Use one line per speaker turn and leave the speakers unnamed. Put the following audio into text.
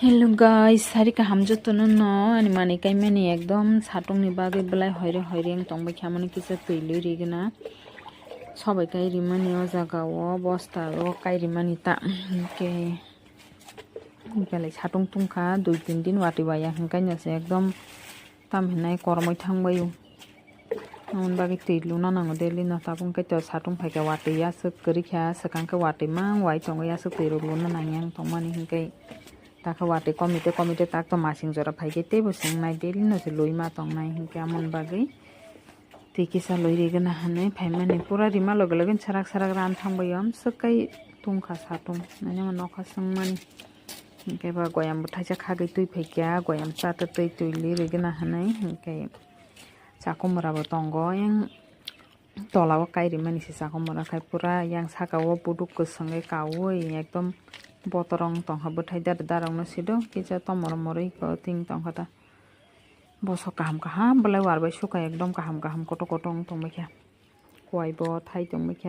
Hello guys सारी kaham jotono no ani mani kaimani ekdom satung ni bagi belai hoire hoireng tongbai khamani kisa tui rigna sobai kai rimani o jaga o bosta o kai rimani ta ke belai satung tungkha 2-3 din wati baya hingkai nase ekdom tam hinai kormoi thangbai amon bagi tui luna nango deli no tabung kai to satung phaika wati ya suk korikha sakangka wati mang wai tongo ya suk tui luna nangyang tongmani hingkai taka wate komite tak to masing jora phaike tebo singnai deli no se loima tongnai hingke amon bagi tikisa loi rigna hanai phaimani pura rima loge loge sarak ran thangbayam sakai tungkha satung nani mo nokha singmani hingke ba goyam bo thaisa khagui tui phaikya goyam chata tui li rigna hanai hingke chakomora bo tongo yang tola o kai rimani se chakomora khai pura yang saka o buduk kosangai kawui ekdom botorong tongha bwthai darong no sido kisa tomor moroi ko ting tongha ta boso kaham belai warbai suka ekdom kaham koto tongbai kha koi bo thai tongbai kha।